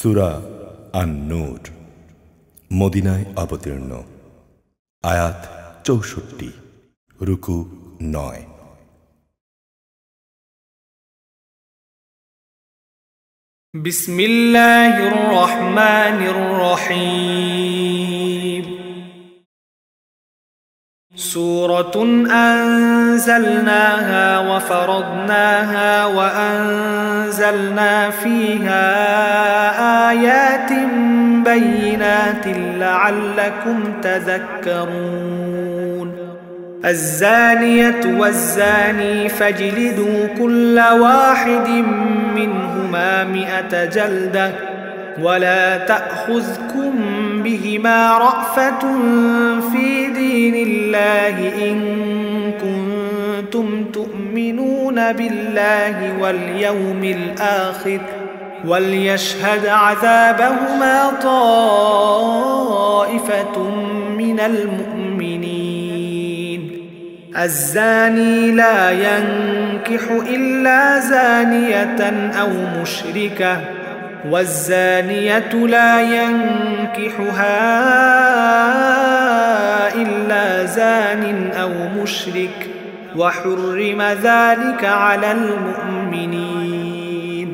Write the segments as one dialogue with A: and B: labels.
A: সূরা আন-নূর মদিনায় অবতীর্ণ। আয়াত ৬৪, রুকু ৯।
B: বিসমিল্লাহির রহমানির রহিম। সূরাতুন আনজালনাহা ওয়া ফারাদনাহা ওয়া আনজালনা ফীহা আয়াতিন বাইয়িনাতিন লাআল্লাকুম তাযাক্কারুন। الزانية والزاني فاجلدوا كل واحد منهما 100 جلدة ولا تأخذكم بهما رأفة في دين الله إن كنتم تؤمنون بالله واليوم الآخر وليشهد عذابهما طائفة من المؤمنين. الزاني لا ينكح إلا زانية أو مشركة والزانية لا ينكحها إلا زان أو مشرك وحرم ذلك على المؤمنين.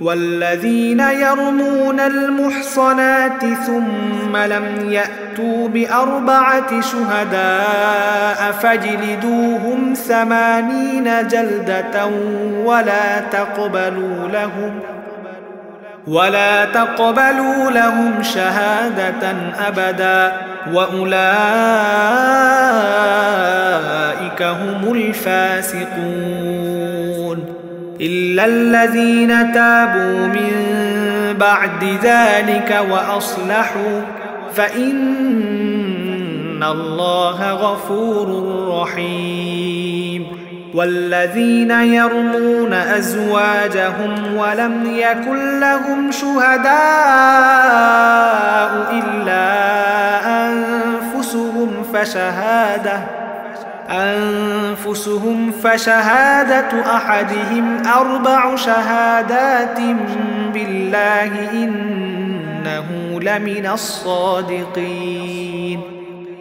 B: والذين يرمون المحصنات ثم لم يأتوا بأربعة شهداء فاجلدوهم 80 جلدة ولا تقبلوا لهم شهادة أبدا وأولئك هم الفاسقون. إلا الذين تابوا من بعد ذلك وأصلحوا فإن الله غفور رحيم. والذين يرمون أزواجهم ولم يكن لهم شهداء إلا أنفسهم فشهادة أحدهم 4 شهادات بالله إنه لمن الصادقين.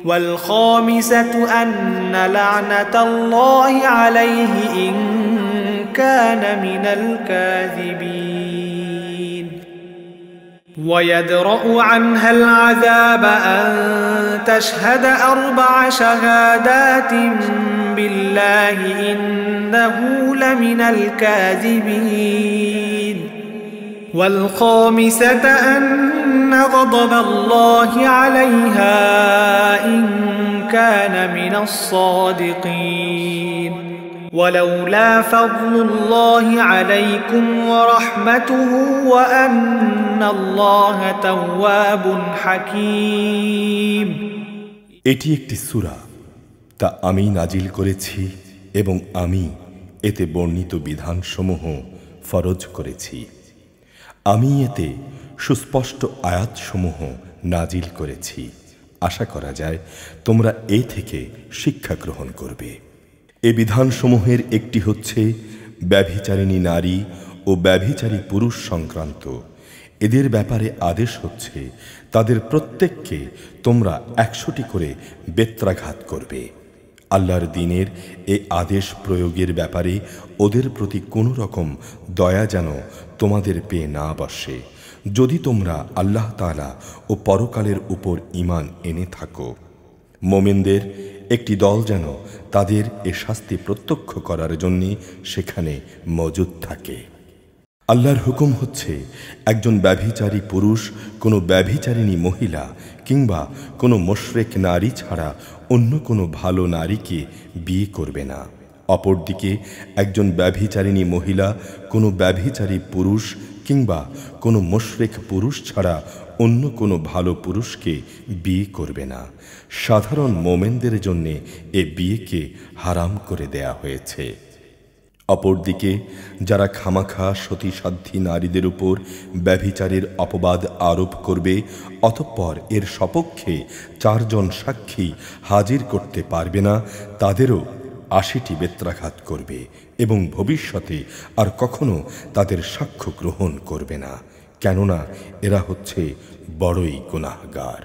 B: والخامسة أن لعنة الله عليه إن كان من الكاذبين. ويدرأ عنها العذاب أن تشهد 4 شهادات بالله إنه لمن الكاذبين. والخامسة أن غضب الله عليها إن كان من الصادقين. ولولا فضل الله عليكم ورحمته وأن الله تواب حكيم.
A: এটি একটি সূরা, তা আমি নাজিল করেছি এবং আমি এতে বর্ণিত বিধানসমূহ ফরজ করেছি। আমি এতে সুস্পষ্ট আয়াতসমূহ নাজিল করেছি। আশা করা যায় তোমরা এ থেকে শিক্ষা গ্রহণ করবে। এ বিধানসমূহের একটি হচ্ছে ব্যভিচারিণী নারী ও ব্যভিচারী পুরুষ সংক্রান্ত। এদের ব্যাপারে আদেশ হচ্ছে তাদের প্রত্যেককে তোমরা 100টি করে বেত্রাঘাত করবে। আল্লাহর দ্বীনের এ আদেশ প্রয়োগের ব্যাপারে ওদের প্রতি কোনো রকম দয়া যেন তোমাদের পেয়ে না বসে, যদি তোমরা আল্লাহ তাআলা ও পরকালের উপর ঈমান এনে থাকো। মোমেনদের একটি দল যেন তাদের এ শাস্তি প্রত্যক্ষ করার জন্য সেখানে মজুদ থাকে। আল্লাহর হুকুম হচ্ছে একজন ব্যভিচারী পুরুষ কোনো ব্যভিচারিণী মহিলা কিংবা কোনো মুশরিক নারী ছাড়া অন্য কোনো ভালো নারীকে বিয়ে করবে না। অপরদিকে একজন ব্যভিচারিণী মহিলা কোনো ব্যভিচারী পুরুষ কিংবা কোনো মুশরিক পুরুষ ছাড়া অন্য কোনো ভালো পুরুষকে বিয়ে করবে না। সাধারণ মোমেনদের জন্যে এ বিয়েকে হারাম করে দেয়া হয়েছে। অপরদিকে যারা খামাখা সতীসাধ্যী নারীদের উপর ব্যভিচারের অপবাদ আরোপ করবে, অতঃপর এর সপক্ষে 4 জন সাক্ষী হাজির করতে পারবে না, তাদেরও 80টি বেত্রাঘাত করবে এবং ভবিষ্যতে আর কখনো তাদের সাক্ষ্য গ্রহণ করবে না। কেননা এরা হচ্ছে বড়ই গুনাহগার।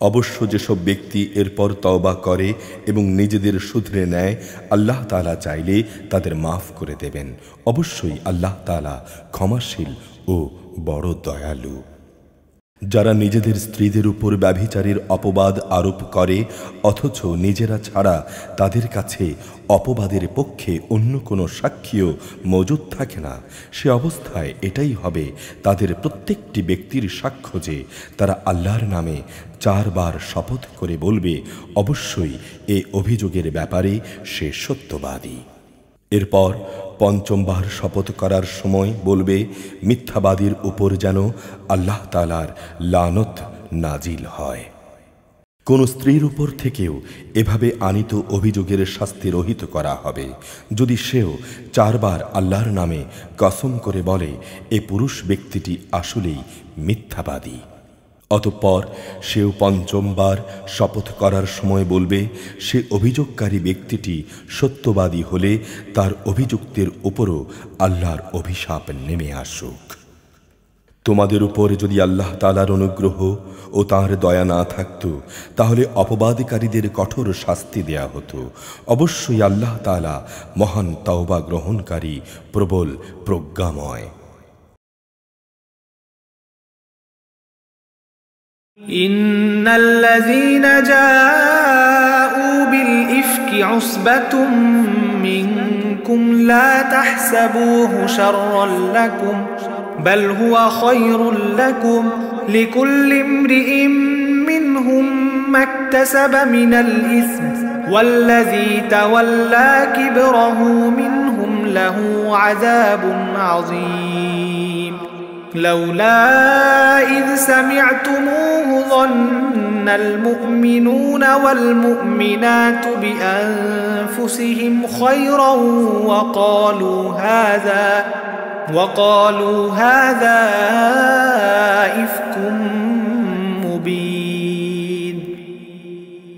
A: অবশ্য যেসব ব্যক্তি এরপর তওবা করে এবং নিজেদের শুধরে নেয়, আল্লাহ তাআলা চাইলে তাদের মাফ করে দেবেন। অবশ্যই আল্লাহ তাআলা ক্ষমাশীল ও বড় দয়ালু। যারা নিজেদের স্ত্রীদের উপর ব্যভিচারের অপবাদ আরোপ করে অথচ নিজেরা ছাড়া তাদের কাছে অপবাদের পক্ষে অন্য কোনো সাক্ষীও মজুদ থাকে না, সে অবস্থায় এটাই হবে তাদের প্রত্যেকটি ব্যক্তির সাক্ষ্য যে তারা আল্লাহর নামে 4 বার শপথ করে বলবে অবশ্যই এ অভিযোগের ব্যাপারে সে সত্যবাদী। এরপর 5ম বার শপথ করার সময় বলবে মিথ্যাবাদীর উপর যেন আল্লাহ তাআলার লানত নাজিল হয়। কোন স্ত্রীর উপর থেকেও এভাবে আনিত অভিযোগের শাস্তি রহিত করা হবে যদি সেও 4 বার আল্লাহর নামে কসম করে বলে এ পুরুষ ব্যক্তিটি আসলেই মিথ্যাবাদী। অতঃপর সেও 5ম বার শপথ করার সময় বলবে সে অভিযোগকারী ব্যক্তিটি সত্যবাদী হলে তার অভিযুক্তের উপরও আল্লাহর অভিশাপ নেমে আসুক। তোমাদের উপর যদি আল্লাহ তাআলার অনুগ্রহ ও তাঁর দয়া না থাকত তাহলে অপবাদকারীদের কঠোর শাস্তি দেয়া হতো। অবশ্যই আল্লাহ তাআলা মহান তওবা গ্রহণকারী, প্রবল প্রজ্ঞাময়।
B: ইন্নাল্লাযীনা জাউ বিল ইফকি উসবাতুম মিনকুম লা তাহসাবুহু শাররান লাকুম বাল হুয়া খায়রুল লাকুম লিকুল্লি ইমরিইম মিনহুম মাকতাসাবা মিনাল ইসম ওয়াল্লাযী তাওয়াল্লা কিবরাহু মিনহুম লাহু আযাবুন আযীম। لولا إذ سمعتموه ظن المؤمنون والمؤمنات بأنفسهم خيرا وقالوا هذا إفك مبين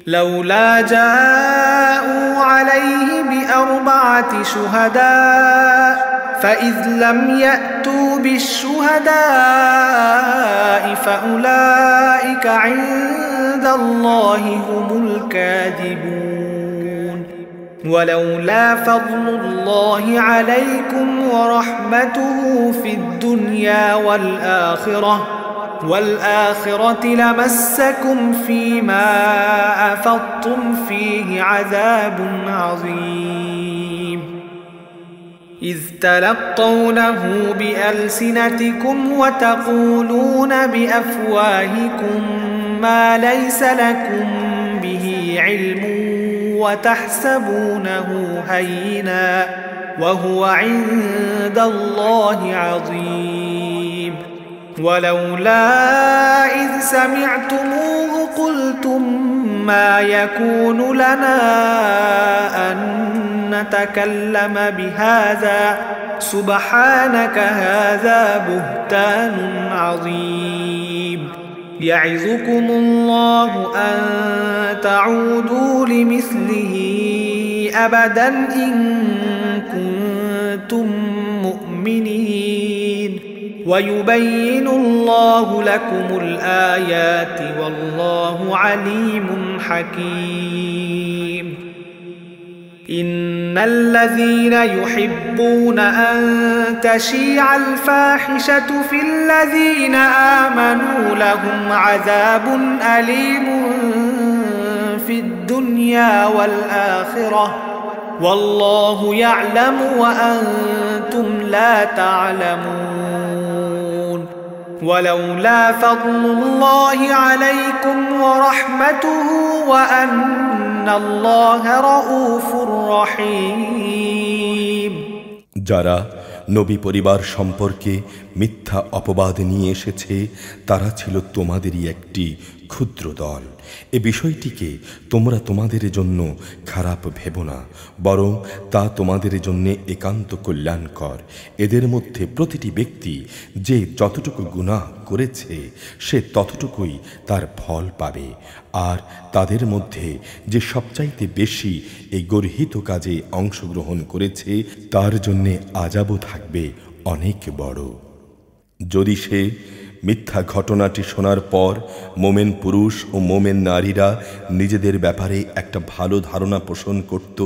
B: لولا جاءوا عليه ب4 شهداء فإذ لم يأتوا بالشهداء فأولئك عند الله هم الكاذبون ولولا فضل الله عليكم ورحمته في الدنيا والآخرة لمسكم فيما أفضتم فيه عذاب عظيم إذ تلقونه بألسنتكم وتقولون بأفواهكم ما ليس لكم به علم وتحسبونه هينا وهو عند الله عظيم ولولا إذ سمعتموه قلتم ما يكون لنا أن نتكلم بهذا سبحانك هذا بهتان عظيم يعظكم الله أن تعودوا لمثله أبدا إن كنتم مؤمنين ويبين الله لكم الآيات والله عليم حكيم إن الذين يحبون أن تشيع الفاحشة في الذين آمنوا لهم عذاب أليم في الدنيا والآخرة والله يعلم وأنتم لا تعلمون ولولا فضل الله عليكم ورحمته وأن الله رؤوف رحيم
A: যারা নবী পরিবার সম্পর্কে মিথ্যা অপবাদ নিয়ে এসেছে তারা ছিল তোমাদেরই একটি ক্ষুদ্র দল। এ বিষয়টিকে তোমরা তোমাদের জন্য খারাপ ভেবো না, বরং তা তোমাদের জন্য একান্ত কল্যাণকর। এদের মধ্যে প্রতিটি ব্যক্তি যে যতটুকু গুনাহ করেছে সে ততটুকুই তার ফল পাবে, আর তাদের মধ্যে যে সবচাইতে বেশি এই গর্হিত কাজে অংশগ্রহণ করেছে তার জন্যে আযাবও থাকবে অনেক বড়। যদি সে মিথ্যা ঘটনাটি শোনার পর মোমেন পুরুষ ও মোমেন নারীরা নিজেদের ব্যাপারে একটা ভালো ধারণা পোষণ করত,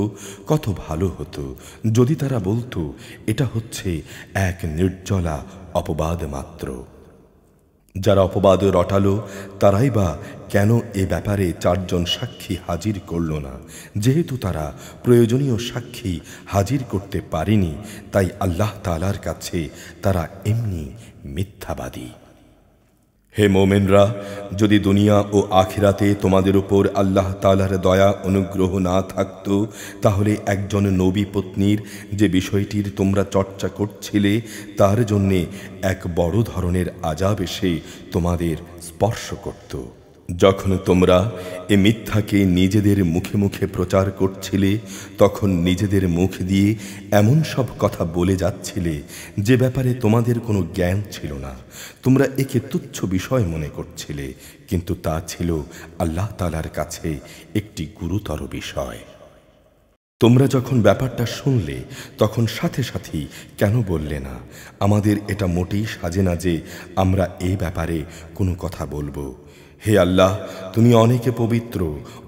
A: কত ভালো হতো যদি তারা বলতো এটা হচ্ছে এক নির্জলা অপবাদ মাত্র। যারা অপবাদ রটালো তারাই বা কেন এ ব্যাপারে 4 জন সাক্ষী হাজির করল না? যেহেতু তারা প্রয়োজনীয় সাক্ষী হাজির করতে পারেনি, তাই আল্লাহ তাআলার কাছে তারা এমনি মিথ্যাবাদী। হে মোমেনরা, যদি দুনিয়া ও আখিরাতে তোমাদের উপর আল্লাহ তাআলার দয়া অনুগ্রহ না থাকত, তাহলে একজন নবী পত্নীর যে বিষয়টির তোমরা চর্চা করছিলে তার জন্যে এক বড় ধরনের আযাব এসে তোমাদের স্পর্শ করত। যখন তোমরা এ মিথ্যাকে নিজেদের মুখে মুখে প্রচার করছিলে, তখন নিজেদের মুখ দিয়ে এমন সব কথা বলে যাচ্ছিলে যে ব্যাপারে তোমাদের কোনো জ্ঞান ছিল না। তোমরা একে তুচ্ছ বিষয় মনে করছিলে, কিন্তু তা ছিল আল্লাহ তাআলার কাছে একটি গুরুতর বিষয়। তোমরা যখন ব্যাপারটা শুনলে তখন সাথে সাথেই কেন বললে না, আমাদের এটা মোটেই সাজে না যে আমরা এই ব্যাপারে কোনো কথা বলবো? হে আল্লাহ, তুমি অনেকে পবিত্র,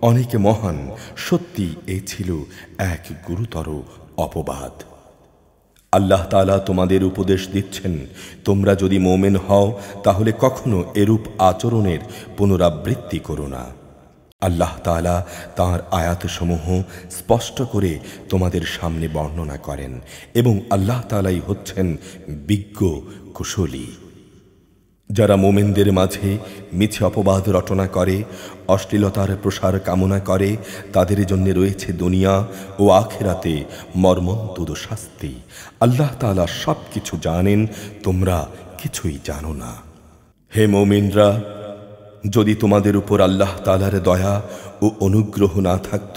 A: অনেকে মহান। সত্যি এ ছিল এক গুরুতর অপবাদ। আল্লাহ তাআলা তোমাদের উপদেশ দিচ্ছেন, তোমরা যদি মোমেন হও তাহলে কখনো এরূপ আচরণের পুনরাবৃত্তি করো না। আল্লাহ তাআলা তাঁর আয়াতসমূহ স্পষ্ট করে তোমাদের সামনে বর্ণনা করেন এবং আল্লাহ তাআলাই হচ্ছেন বিজ্ঞ কুশলী। যারা মোমেনদের মাঝে মিছে অপবাদ রটনা করে, অশ্লীলতার প্রসার কামনা করে, তাদের জন্য রয়েছে দুনিয়া ও আখিরাতে মর্মন্তুদ শাস্তি। আল্লাহ তাআলা সব কিছু জানেন, তোমরা কিছুই জানো না। হে মোমিনরা, যদি তোমাদের উপর আল্লাহ তাআলার দয়া ও অনুগ্রহ না থাকত,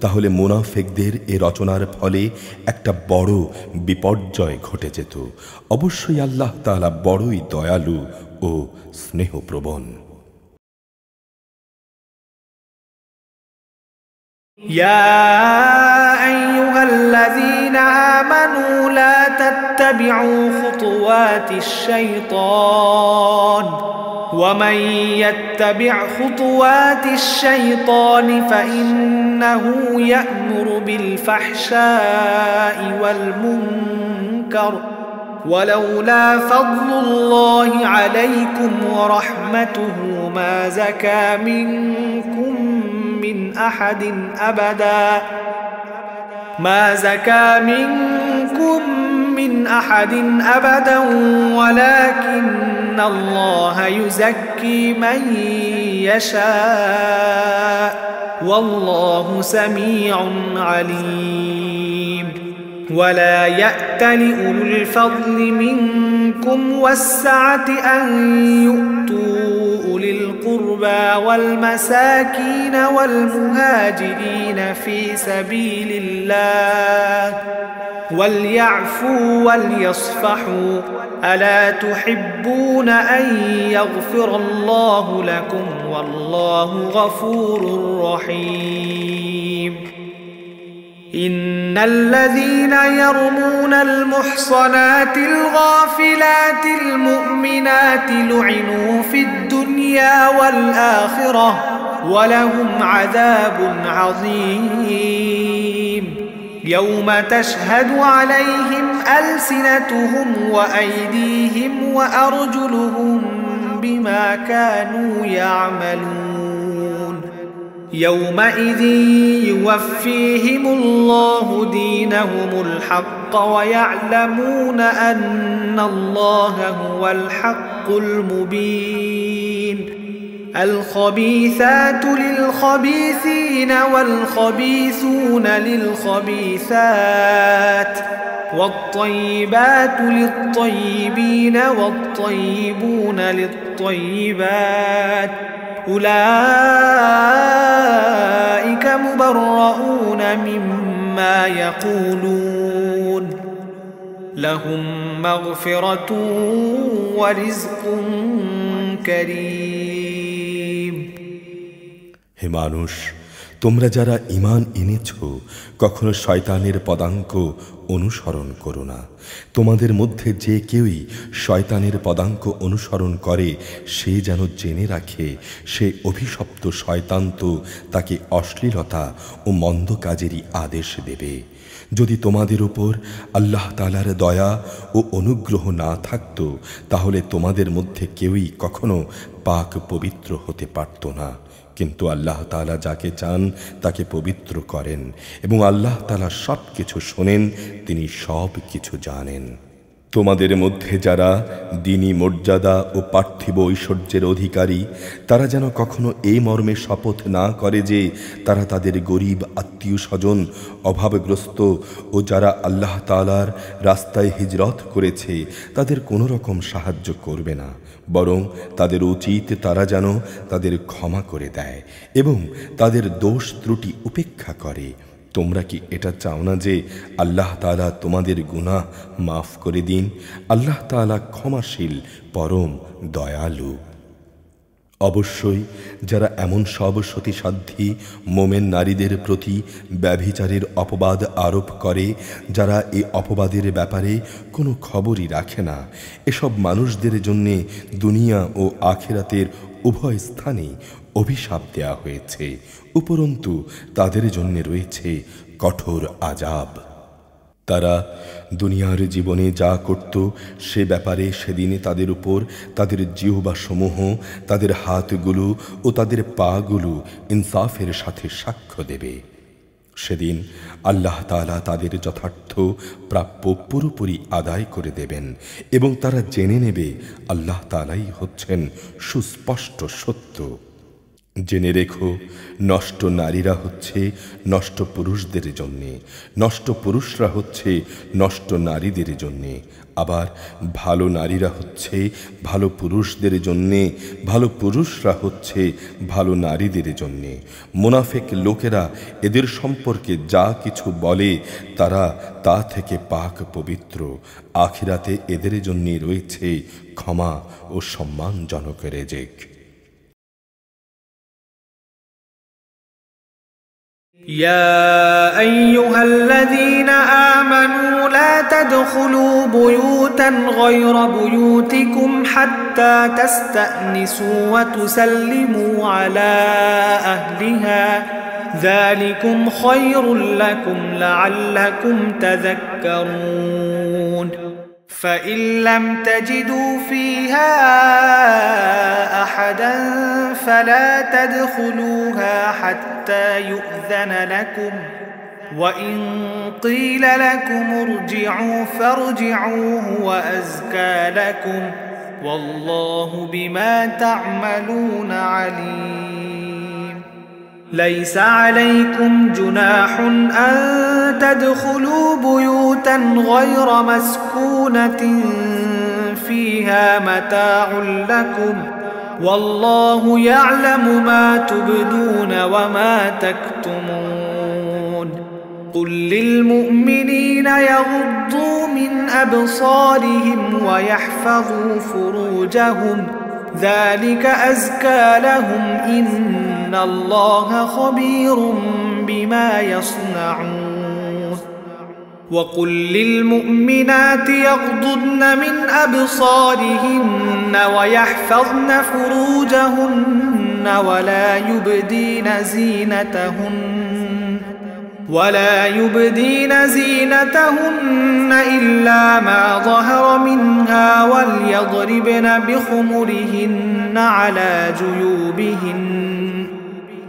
A: তাহলে মুনাফিকদের এ রচনার ফলে একটা বড় বিপর্যয় ঘটে যেত। অবশ্যই আল্লাহ তাআলা বড়ই দয়ালু ও স্নেহপ্রবণ।
B: يا أيها الذين آمنوا لا تتبعوا خطوات الشيطان ومن يتبع خطوات الشيطان فإنه يأمر بالفحشاء والمنكر ولولا فضل الله عليكم ورحمته ما زكى منكم من أحد أبدا ولكن الله يزكي من يشاء والله سميع عليم ولا يأتل أولو الفضل منكم والسعة أن يؤتوا أولي القربى والمساكين والمهاجرين في سبيل الله وليعفوا وليصفحوا ألا تحبون أن يغفر الله لكم والله غفور رحيم إن الذين يرمون المحصنات الغافلات المؤمنات لعنوا في الدنيا والآخرة ولهم عذاب عظيم يوم تشهد عليهم ألسنتهم وأيديهم وأرجلهم بما كانوا يعملون يومئذ يوفيهم الله دينهم الحق ويعلمون أن الله هو الحق المبين الخبيثات للخبيثين والخبيثون للخبيثات والطيبات للطيبين والطيبون للطيبات أولئك مبرؤون مما يقولون لهم مغفرة ورزق كريم।
A: হে মানুষ, তোমরা যারা ঈমান এনেছ, কখনো শয়তানের পদাঙ্ক অনুসরণ করো না। তোমাদের মধ্যে যে কেউই শয়তানের পদাঙ্ক অনুসরণ করে, সে যেন জেনে রাখে সে অভিশপ্ত। শয়তান তো তাকে অশ্লীলতা ও মন্দ কাজেরই আদেশ দেবে। যদি তোমাদের উপর আল্লাহ তাআলার দয়া ও অনুগ্রহ না থাকত, তাহলে তোমাদের মধ্যে কেউই কখনো পাক পবিত্র হতে পারত না। কিন্তু আল্লাহ তাআলা যাকে চান তাকে পবিত্র করেন, এবং আল্লাহ তাআলা সব কিছু শোনেন, তিনি সব কিছু জানেন। তোমাদের মধ্যে যারা দ্বীনি মর্যাদা ও পার্থিব ঐশ্বর্যের অধিকারী, তারা যেন কখনো এই মর্মে শপথ না করে যে তারা তাদের গরিব আত্মীয় স্বজন, অভাবগ্রস্ত ও যারা আল্লাহ তাআলার রাস্তায় হিজরত করেছে তাদের কোনো রকম সাহায্য করবে না, বরং তাদের উচিত তারা যেন তাদের ক্ষমা করে দেয় এবং তাদের দোষ ত্রুটি উপেক্ষা করে। তোমরা কি এটা চাও না যে আল্লাহ তাআলা তোমাদের গুনাহ মাফ করে দিন? আল্লাহ তাআলা ক্ষমাশীল, পরম দয়ালু। অবশ্যই যারা এমন সব সতীসাধ্যী মোমেন নারীদের প্রতি ব্যভিচারের অপবাদ আরোপ করে, যারা এই অপবাদের ব্যাপারে কোনো খবরই রাখে না, এসব মানুষদের জন্যে দুনিয়া ও আখিরাতের উভয় স্থানেই অভিশাপ দেয়া হয়েছে। উপরন্তু তাদের জন্য রয়েছে কঠোর আযাব। তারা দুনিয়ার জীবনে যা করত সে ব্যাপারে সেদিনে তাদের উপর তাদের জিহ্বাসমূহ, তাদের হাতগুলো ও তাদের পাগুলো ইনসাফের সাথে সাক্ষ্য দেবে। সেদিন আল্লাহ তাআলা তাদের যথার্থ প্রাপ্য পুরোপুরি আদায় করে দেবেন এবং তারা জেনে নেবে আল্লাহ তাআলাই হচ্ছেন সুস্পষ্ট সত্য। জেনে রেখো, নষ্ট নারীরা হচ্ছে নষ্ট পুরুষদের জন্যে, নষ্ট পুরুষরা হচ্ছে নষ্ট নারীদের জন্যে, আবার ভালো নারীরা হচ্ছে ভালো পুরুষদের জন্যে, ভালো পুরুষরা হচ্ছে ভালো নারীদের জন্যে। মুনাফিক লোকেরা এদের সম্পর্কে যা কিছু বলে তারা তা থেকে পাক পবিত্র। আখিরাতে এদের জন্যে রয়েছে ক্ষমা ও সম্মানজনক রেজেক।
B: يا أيها الذين آمنوا لا تدخلوا بيوتا غير بيوتكم حتى تستأنسوا وتسلموا على أهلها ذلكم خير لكم لعلكم تذكرون فإن لم تجدوا فيها أحدا فلا تدخلوها حتى يؤذن لكم وإن قيل لكم ارجعوا فارجعوا هو أزكى لكم والله بما تعملون عليم ليس عليكم جناح أن تدخلوا بيوتا غير مسكونة فيها متاع لكم والله يعلم ما تبدون وما تكتمون قل للمؤمنين يغضوا من أبصارهم ويحفظوا فروجهم ذلك أزكى لهم إن الله خبير بما يصنعون وقل للمؤمنات يغضضن من أبصارهن ويحفظن فروجهن ولا يبدين زينتهن إلا ما ظهر منها وليضربن بخمرهن على جيوبهن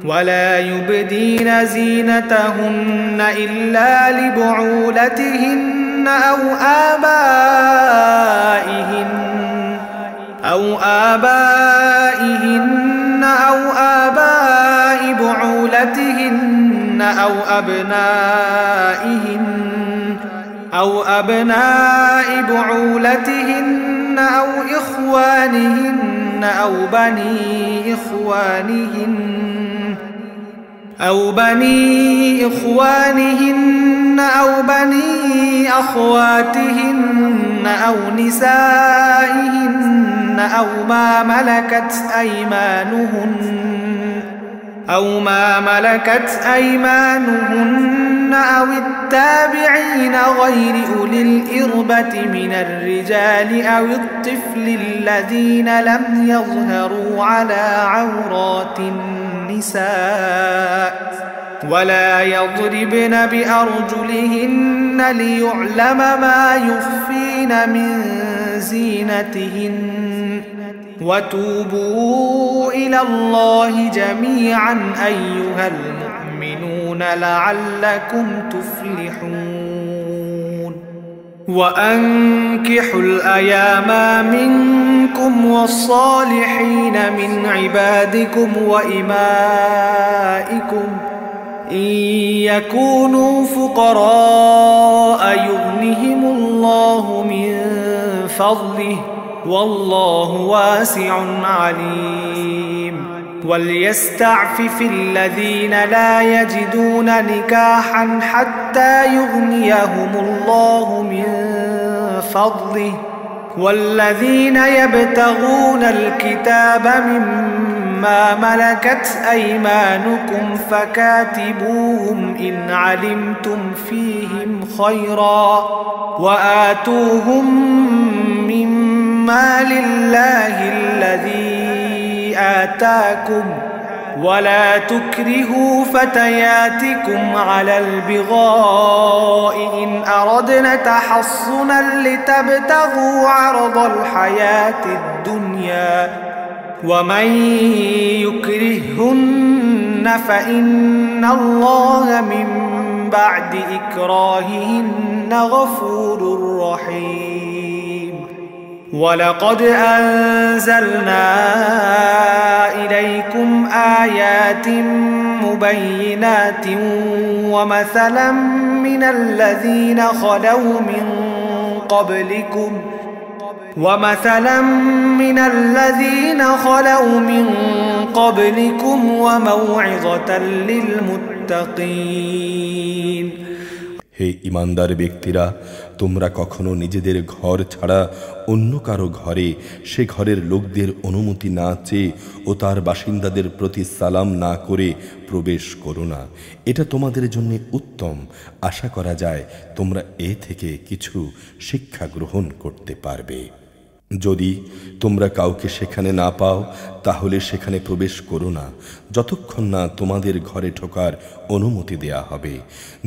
B: ولا يبدين زينتهن إلا لبعولتهن أو آبائهن أو آباء بعولتهن أو أبناء بعولتهن أو إخوانهن أو بني إخوانهن أو بني أخواتهن أو نسائهن أو ما ملكت أيمانهن أو ما ملكت أيمانهن أو التابعين غير أولي الإربة من الرجال أو الطفل الذين لم يظهروا على عورات النساء ولا يضربن بأرجلهن ليعلم ما يخفين من زينتهن وتوبوا إلى الله جميعا أيها المؤمنون لعلكم تفلحون وأنكحوا الأيام منكم والصالحين من عبادكم وإمائكم إن يكونوا فقراء يغنهم الله من فضله والله واسع عليم وليستعفف الذين لا يجدون نكاحا حتى يغنيهم الله من فضله والذين يبتغون الكتاب مما ملكت أيمانكم فكاتبوهم إن علمتم فيهم خيرا وآتوهم مما لله الذي آتاكم ولا تكرهوا فتياتكم على البغاء إن أردنا تحصنا لتبتغوا عرض الحياة الدنيا ومن يكرهن فإن الله من بعد إكراههن غفور رحيم ولقد أنزلنا إليكم آيات مبينات ومثلا من الذين خلوا من قبلكم وموعظة للمتقين
A: হে ঈমানদার ব্যক্তিরা, তোমরা কখনো নিজেদের ঘর ছাড়া অন্য কারো ঘরে সে ঘরের লোকদের অনুমতি না চেয়ে ও তার বাসিন্দাদের প্রতি সালাম না করে প্রবেশ করো না। এটা তোমাদের জন্য উত্তম। আশা করা যায় তোমরা এ থেকে কিছু শিক্ষা গ্রহণ করতে পারবে। যদি তোমরা কাউকে সেখানে না পাও তাহলে সেখানে প্রবেশ করো না যতক্ষণ না তোমাদের ঘরে ঢোকার অনুমতি দেয়া হবে।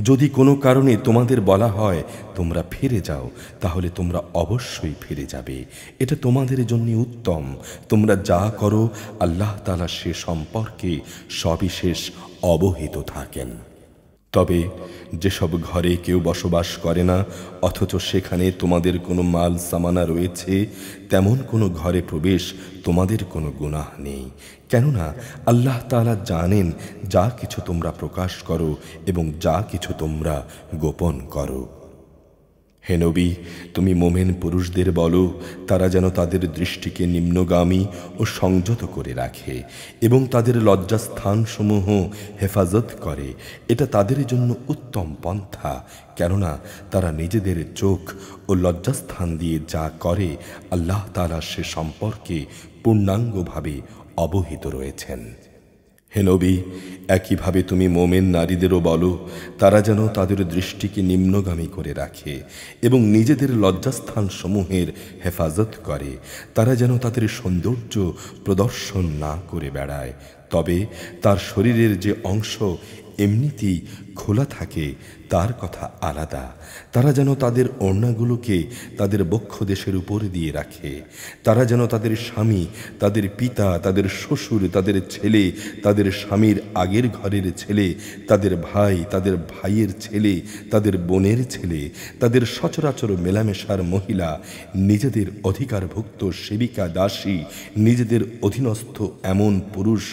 A: যদি কোনো কারণে তোমাদের বলা হয় তোমরা ফিরে যাও, তাহলে তোমরা অবশ্যই ফিরে যাবে। এটা তোমাদের জন্য উত্তম। তোমরা যা করো আল্লাহ তাআলা সে সম্পর্কে সবিশেষ অবহিত থাকেন। তবে যেসব ঘরে কেউ বসবাস করে না অথচ সেখানে তোমাদের কোনো মাল সামানা রয়েছে, তেমন কোনো ঘরে প্রবেশ তোমাদের কোনো গুনাহ নেই, কেননা আল্লাহ তাআলা জানেন যা কিছু তোমরা প্রকাশ করো এবং যা কিছু তোমরা গোপন করো। হে নবী, তুমি মোমেন পুরুষদের বলো তারা যেন তাদের দৃষ্টিকে নিম্নগামী ও সংযত করে রাখে এবং তাদের লজ্জাস্থানসমূহ হেফাজত করে। এটা তাদের জন্য উত্তম পন্থা, কেননা তারা নিজেদের চোখ ও লজ্জাস্থান দিয়ে যা করে আল্লাহ তাআলা সে সম্পর্কে পূর্ণাঙ্গভাবে অবহিত রয়েছেন। হে নবী, একইভাবে তুমি মোমেন নারীদেরও বলো তারা যেন তাদের দৃষ্টিকে নিম্নগামী করে রাখে এবং নিজেদের লজ্জাস্থান সমূহের হেফাজত করে। তারা যেন তাদের সৌন্দর্য প্রদর্শন না করে বেড়ায়, তবে তার শরীরের যে অংশ এমনিতেই খোলা থাকে তার কথা আলাদা। তারা যেন তাদের ওড়নাগুলোকে তাদের বক্ষদেশের উপর দিয়ে রাখে। তারা যেন তাদের স্বামী, তাদের পিতা, তাদের শ্বশুর, তাদের ছেলে, তাদের স্বামীর আগের ঘরের ছেলে, তাদের ভাই, তাদের ভাইয়ের ছেলে, তাদের বোনের ছেলে, তাদের সচরাচর মেলামেশার মহিলা, নিজেদের অধিকারভুক্ত সেবিকা দাসী, নিজেদের অধীনস্থ এমন পুরুষ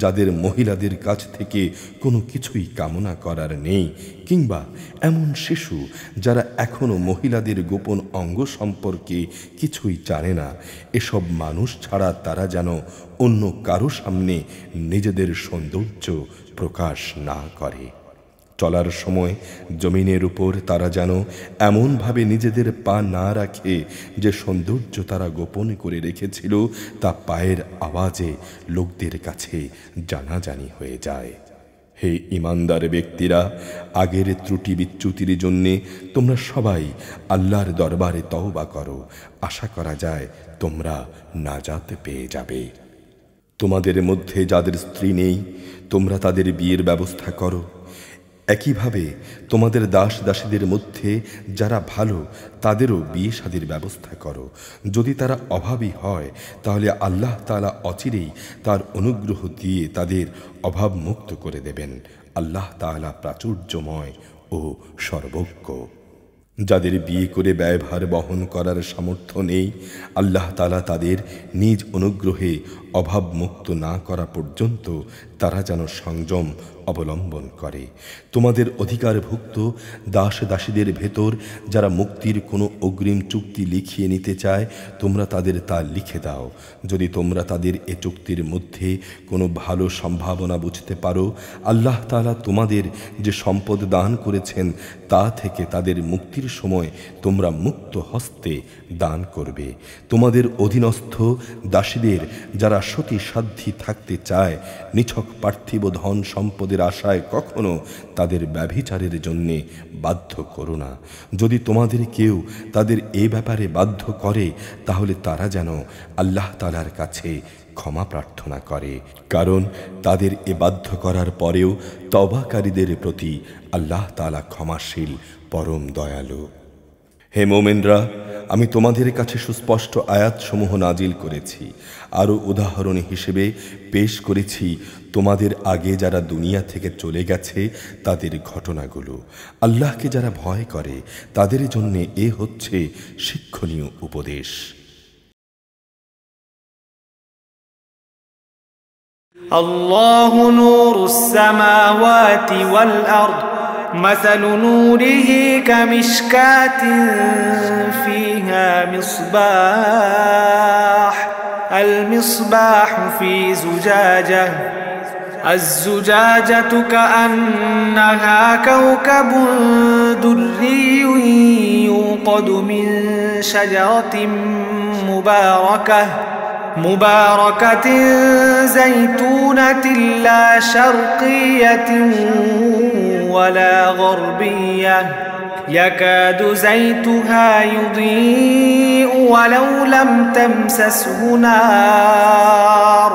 A: যাদের মহিলাদের কাছ থেকে কোনো কিছুই কামনা করার নেই, কিংবা এমন শিশু যারা এখনো মহিলাদের গোপন অঙ্গ সম্পর্কে কিছুই জানে না, এসব মানুষ ছাড়া তারা যেন অন্য কারো সামনে নিজেদের সৌন্দর্য প্রকাশ না করে। চলার সময় জমিনের উপর তারা যেন এমনভাবে নিজেদের পা না রাখে যে সৌন্দর্য তারা গোপন করে রেখেছিল তা পায়ের আওয়াজে লোকদের কাছে জানাজানি হয়ে যায়। হে ঈমানদার ব্যক্তিরা, আগের ত্রুটি বিচ্যুতির জন্যে তোমরা সবাই আল্লাহর দরবারে তওবা করো। আশা করা যায় তোমরা নাজাত পেয়ে যাবে। তোমাদের মধ্যে যাদের স্ত্রী নেই, তোমরা তাদের বিয়ের ব্যবস্থা করো। একইভাবে তোমাদের দাস দাসীদের মধ্যে যারা ভালো, তাদেরও বিয়ে শাদীর ব্যবস্থা করো। যদি তারা অভাবী হয়, তাহলে আল্লাহ তাআলা অচিরেই তার অনুগ্রহ দিয়ে তাদের অভাব মুক্ত করে দেবেন। আল্লাহ তাআলা প্রাচুর্যময় ও সর্বজ্ঞ। যাদের বিয়ে করে ব্যয়ভার বহন করার সামর্থ্য নেই, আল্লাহ তাআলা তাদের নিজ অনুগ্রহে অভাব মুক্ত না করা পর্যন্ত তারা যেন সংযম অবলম্বন করে। তোমাদের অধিকারভুক্ত দাস দাসীদের ভেতর যারা মুক্তির কোনো অগ্রিম চুক্তি লিখিয়ে নিতে চায়, তোমরা তাদের তা লিখে দাও। যদি তোমরা তাদের এ চুক্তির মধ্যে কোনো ভালো সম্ভাবনা বুঝতে পারো, আল্লাহ তাআলা তোমাদের যে সম্পদ দান করেছেন তা থেকে তাদের মুক্তির সময় তোমরা মুক্ত হস্তে দান করবে। তোমাদের অধীনস্থ দাসীদের যারা সতী সাধ্যী থাকতে চায়, নিছক পার্থিব ধন সম্পদের আশায় কখনো তাদের ব্যভিচারের জন্যে বাধ্য করো না। যদি তোমাদের কেউ তাদের এ ব্যাপারে বাধ্য করে, তাহলে তারা যেন আল্লাহ তাআলার কাছে ক্ষমা প্রার্থনা করে, কারণ তাদের এ বাধ্য করার পরেও তওবাকারীদের প্রতি আল্লাহ তাআলা ক্ষমাশীল, পরম দয়ালু। হে মোমেনরা, আমি তোমাদের কাছে সুস্পষ্ট আয়াতসমূহ নাজিল করেছি। আরও উদাহরণ হিসেবে পেশ করেছি তোমাদের আগে যারা দুনিয়া থেকে চলে গেছে তাদের ঘটনাগুলো। আল্লাহকে যারা ভয় করে তাদের জন্য এ হচ্ছে শিক্ষণীয় উপদেশ।
B: الله نور السماوات والأرض مثل نوره كمشكاة فيها مصباح المصباح في زجاجة الزجاجة كأنها كوكب دري يوقد من شجرة مباركة زيتونة لا شرقية ولا غربية يكاد زيتها يضيء ولو لم تمسسه نار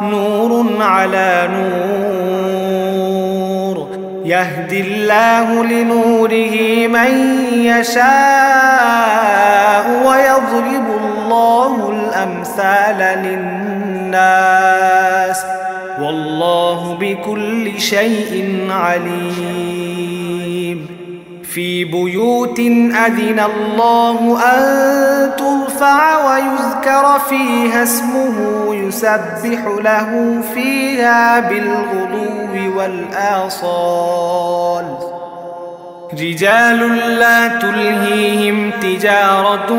B: نور على نور يهدي الله لنوره من يشاء ويضرب الله الأمثال للناس والله بكل شيء عليم في بيوت أذن الله أن ترفع ويذكر فيها اسمه يسبح له فيها بالغدو والآصال رجال لا تلهيهم تجارة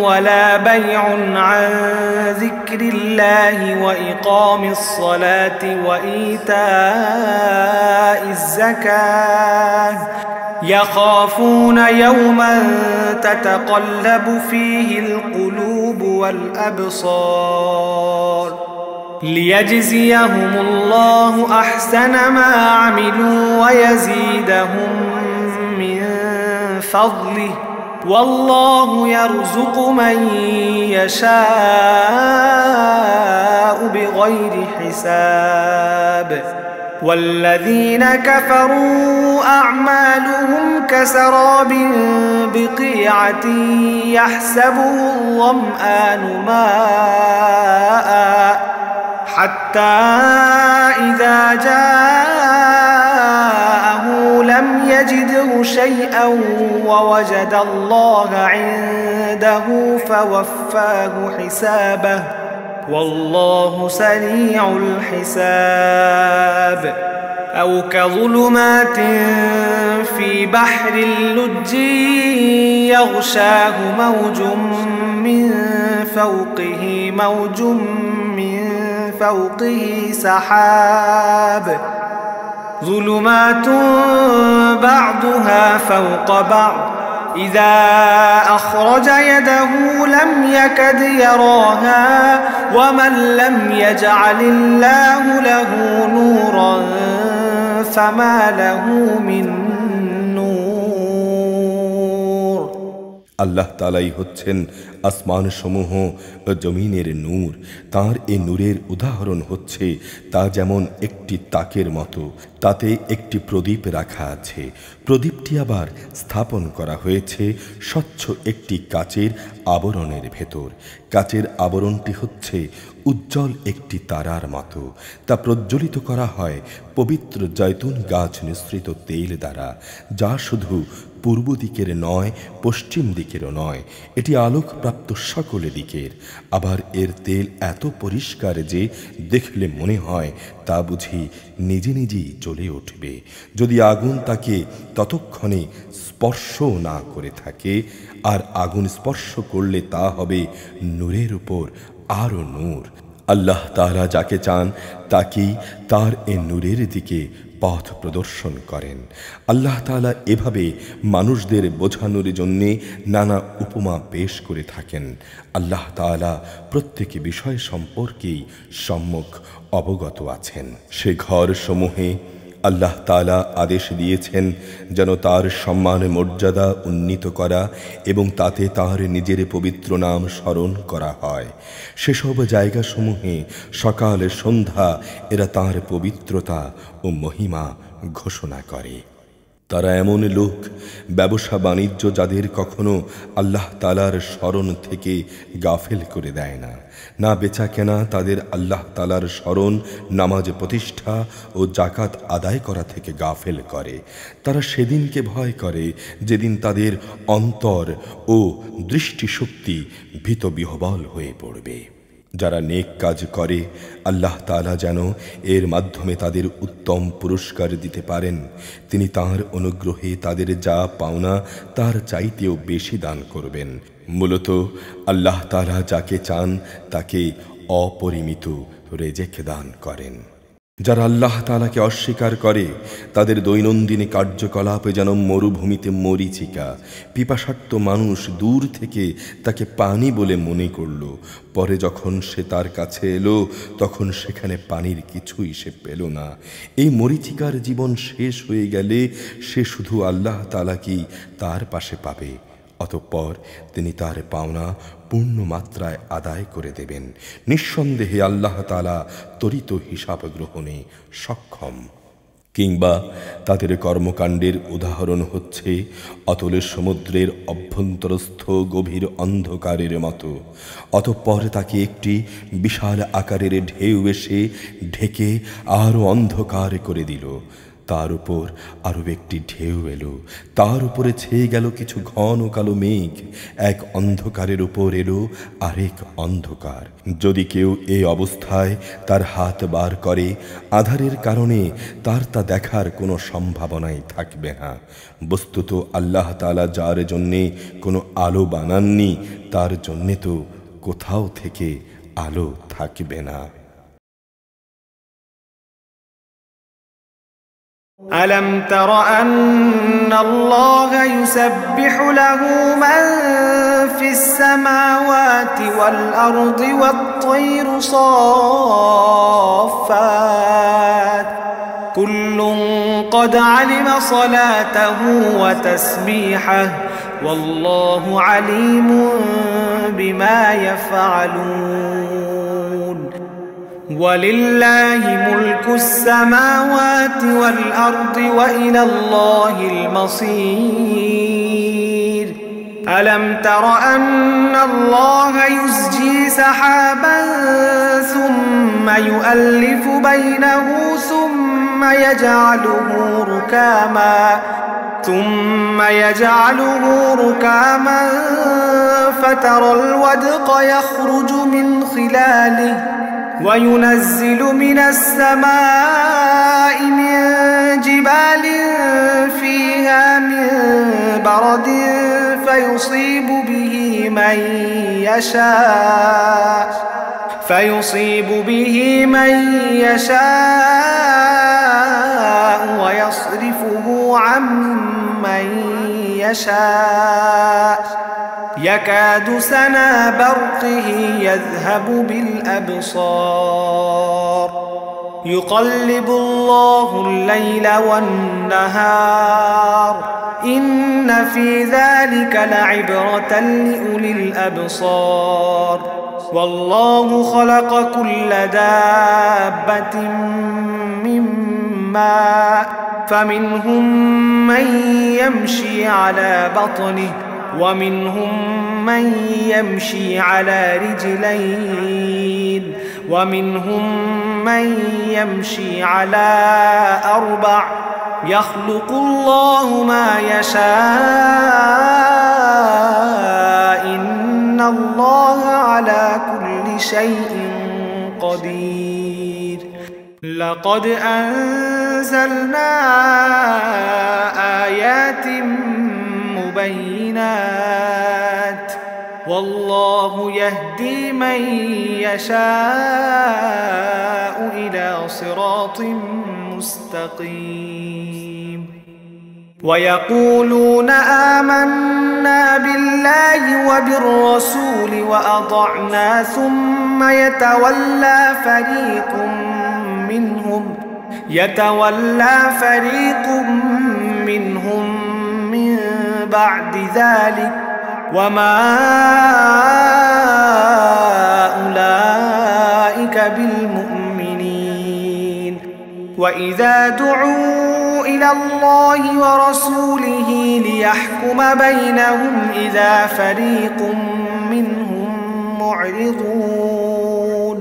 B: ولا بيع عن ذكر الله وإقام الصلاة وإيتاء الزكاة يخافون يوما تتقلب فيه القلوب والأبصار ليجزيهم الله أحسن ما عملوا ويزيدهم من فضله والله يرزق من يشاء بغير حساب والذين كفروا أعمالهم كسراب بقيعة يحسبه الظمآن ماء حتى إذا جاءه لم يجده شيئا ووجد الله عنده فوفاه حسابه والله سريع الحساب أو كظلمات في بحر اللج يغشاه موج من فوقه سحاب ظلمات بعضها فوق بعض إذا أخرج يده لم يكد يراها ومن لم يجعل الله له نورا فما له من نور
A: আল্লাহ তাআলাই হচ্ছেন আসমান সমূহ ও জমিনের নূর। তার এই নূরের উদাহরণ হচ্ছে তা যেমন একটি তাকের মতো, তাতে একটি প্রদীপ রাখা আছে। প্রদীপটি আবার স্থাপন করা হয়েছে স্বচ্ছ একটি কাচের আবরণের ভেতর। কাচের আবরণটি হচ্ছে উজ্জ্বল একটি তারার মতো। তা প্রজ্বলিত করা হয় পবিত্র জয়তুন গাছ নিঃসৃত তেল দ্বারা, যা শুধু পূর্ব দিকের নয়, পশ্চিম দিকেরও নয়, এটি আলোকপ্রাপ্ত সকল দিকের। আবার এর তেল এত পরিষ্কার যে দেখলে মনে হয় তা বুঝি নিজে নিজেই জ্বলে উঠবে, যদি আগুন তাকে ততক্ষণে স্পর্শ না করে থাকে। আর আগুন স্পর্শ করলে তা হবে নূরের উপর আরও নূর। আল্লাহ তাআলা যাকে চান তাকেই তার এ নূরের দিকে পথ প্রদর্শন করেন। আল্লাহ তাআলা এভাবে মানুষদের বোঝানোর জন্যে নানা উপমা পেশ করে থাকেন। আল্লাহ তাআলা প্রত্যেক বিষয় সম্পর্কেই সম্যক অবগত আছেন। সে ঘরসমূহে আল্লাহ তাআলা আদেশ দিয়েছেন যেন তার সম্মান মর্যাদা উন্নীত করা এবং তাতে তার নিজের পবিত্র নাম স্মরণ করা হয়। সেসব জায়গাসমূহে সকাল সন্ধ্যা এরা তার পবিত্রতা ও মহিমা ঘোষণা করে। তারা এমন লোক, ব্যবসা বাণিজ্য যাদের কখনো আল্লাহ তাআলার স্মরণ থেকে গাফেল করে দেয় না, না বেচা কেনা তাদের আল্লাহ তাআলার স্মরণ, নামাজ প্রতিষ্ঠা ও জাকাত আদায় করা থেকে গাফেল করে। তারা সেদিনকে ভয় করে যেদিন তাদের অন্তর ও দৃষ্টিশক্তি ভীতবিহ্বল হয়ে পড়বে। যারা নেক কাজ করে আল্লাহ তাআলা যেন এর মাধ্যমে তাদের উত্তম পুরস্কার দিতে পারেন। তিনি তাঁর অনুগ্রহে তাদের যা পাওনা তার চাইতেও বেশি দান করবেন। মূলত আল্লাহ তাআলা যাকে চান তাকে অপরিমিত রিজিক দান করেন। যারা আল্লাহ তাআলাকে অস্বীকার করে তাদের দৈনন্দিন কার্যকলাপ যেন মরুভূমিতে মরীচিকা। পিপাসার্ত মানুষ দূর থেকে তাকে পানি বলে মনে করল, পরে যখন সে তার কাছে এলো তখন সেখানে পানির কিছুই সে পেল না। এই মরীচিকার জীবন শেষ হয়ে গেলে সে শুধু আল্লাহ তাআলাকেই তার পাশে পাবে। অতঃপর তিনি তার পাওনা পূর্ণ মাত্রায় আদায় করে দেবেন। নিঃসন্দেহে আল্লাহ তাআলা ত্বরিত হিসাব গ্রহণে সক্ষম। কিংবা তাদের কর্মকাণ্ডের উদাহরণ হচ্ছে অতল সমুদ্রের অভ্যন্তরস্থ গভীর অন্ধকারের মতো। অতঃপর তাকে একটি বিশাল আকারের ঢেউ এসে ঢেকে আরও অন্ধকার করে দিল। তার উপর আরও একটি ঢেউ এলো, তার উপরে ছেয়ে গেল কিছু ঘন কালো মেঘ। এক অন্ধকারের উপর এলো আরেক অন্ধকার। যদি কেউ এই অবস্থায় তার হাত বার করে, আঁধারের কারণে তার তা দেখার কোনো সম্ভাবনাই থাকবে না। বস্তুত আল্লাহ তাআলা যার জন্যে কোনো আলো বানাননি, তার জন্যে তো কোথাও থেকে আলো থাকবে না।
B: ألم تر أن الله يسبح له من في السماوات والأرض والطير صافات كل قد علم صلاته وتسبيحه والله عليم بما يفعلون ولله ملك السماوات والأرض وإلى الله المصير ألم تر أن الله يزجي سحابا ثم يؤلف بينه ثم يجعله ركاما فترى الودق يخرج من خلاله وينزل من السماء من جبال فيها من برد فيصيب به من يشاء ويصرفه عن من يشاء يكاد سنا برقه يذهب بالأبصار يقلب الله الليل والنهار إن في ذلك لعبرة لأولي الأبصار والله خلق كل دابة من ماء فمنهم من يمشي على بطنه ومنهم من يمشي على رجلين ومنهم من يمشي على أربع يخلق الله ما يشاء إن الله على كل شيء قدير لقد أنزلنا آيات مبينات والله يهدي من يشاء إلى صراط مستقيم ويقولون آمنا بالله وبالرسول وأطعنا ثم يتولى فريق منهم من بعد ذلك وما أولئك بالمؤمنين وإذا دعوا إلى الله ورسوله ليحكم بينهم إذا فريق منهم معرضون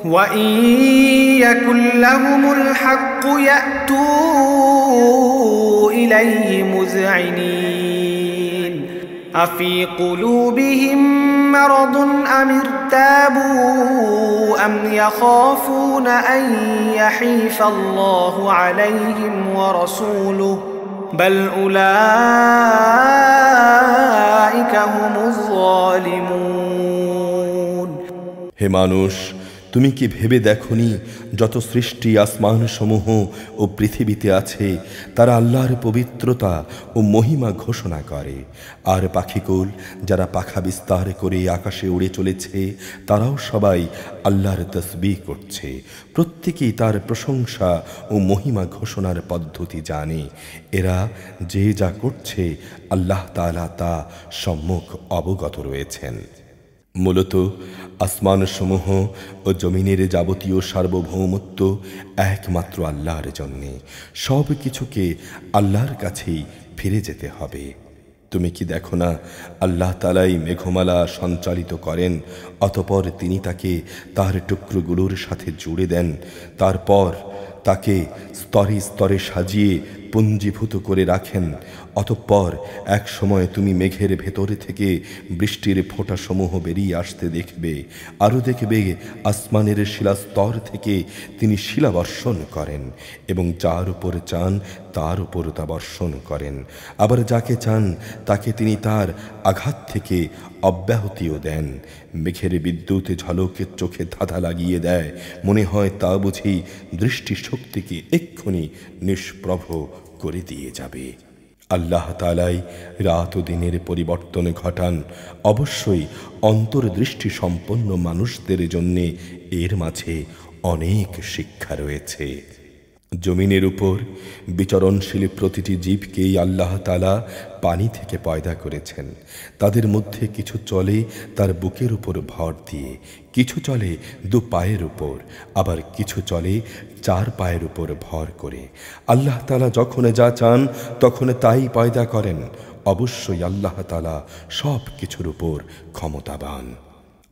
B: وإن يكن لهم الحق يأتوا إليه مذعنين أفي قلوبهم مرض أم ارتابوا أم يخافون أن يحيف الله عليهم ورسوله بل أولئك هم الظالمون
A: হে মানুষ, তুমি কি ভেবে দেখনি যত সৃষ্টি আসমান সমূহ ও পৃথিবীতে আছে তারা আল্লাহর পবিত্রতা ও মহিমা ঘোষণা করে, আর পাখিকুল যারা পাখা বিস্তার করে আকাশে উড়ে চলেছে তারাও সবাই আল্লাহর তাসবিহ করছে। প্রত্যেকেই তার প্রশংসা ও মহিমা ঘোষণার পদ্ধতি জানে। এরা যে যা করছে আল্লাহ তাআলা তা সম্মুখ অবগত রয়েছেন। মূলত আসমানসমূহ ও জমিনের যাবতীয় সার্বভৌমত্ব একমাত্র আল্লাহর জন্যে। সব কিছুকে আল্লাহর কাছেই ফিরে যেতে হবে। তুমি কি দেখো না আল্লাহ তাআলাই মেঘমালা সঞ্চালিত করেন, অতঃপর তিনি তাকে তার টুকরোগুলোর সাথে জুড়ে দেন, তারপর তাকে স্তরে স্তরে সাজিয়ে পুঞ্জীভূত করে রাখেন। অতঃপর এক সময় তুমি মেঘের ভেতরে থেকে বৃষ্টির ফোঁটাসমূহ বেরিয়ে আসতে দেখবে। আরও দেখবে আসমানের শিলাস্তর থেকে তিনি শিলা বর্ষণ করেন এবং যার উপর চান তার উপর তা বর্ষণ করেন। আবার যাকে চান তাকে তিনি তার আঘাত থেকে অব্যাহতিও দেন। মেঘের বিদ্যুৎ ঝলকে চোখে ধাঁধা লাগিয়ে দেয়, মনে হয় তা বুঝি দৃষ্টিশক্তিকে এক্ষুনি নিষ্প্রভ করে দিয়ে যাবে। আল্লাহ তাআলাই রাত ও দিনের পরিবর্তন ঘটান। অবশ্যই অন্তর্দৃষ্টি সম্পন্ন মানুষদের জন্যে এর মাঝে অনেক শিক্ষা রয়েছে। জমিনের উপর বিচরণশীল প্রতিটি জীবকেই আল্লাহ তাআলা পানি থেকে পয়দা করেছেন। তাদের মধ্যে কিছু চলে তার বুকের উপর ভর দিয়ে, কিছু চলে দু পায়ের উপর, আবার কিছু চলে চার পায়ের উপর ভর করে। আল্লাহ তাআলা যখন যা চান তখন তাই পয়দা করেন। অবশ্যই আল্লাহ তাআলা সব কিছুর উপর ক্ষমতাবান।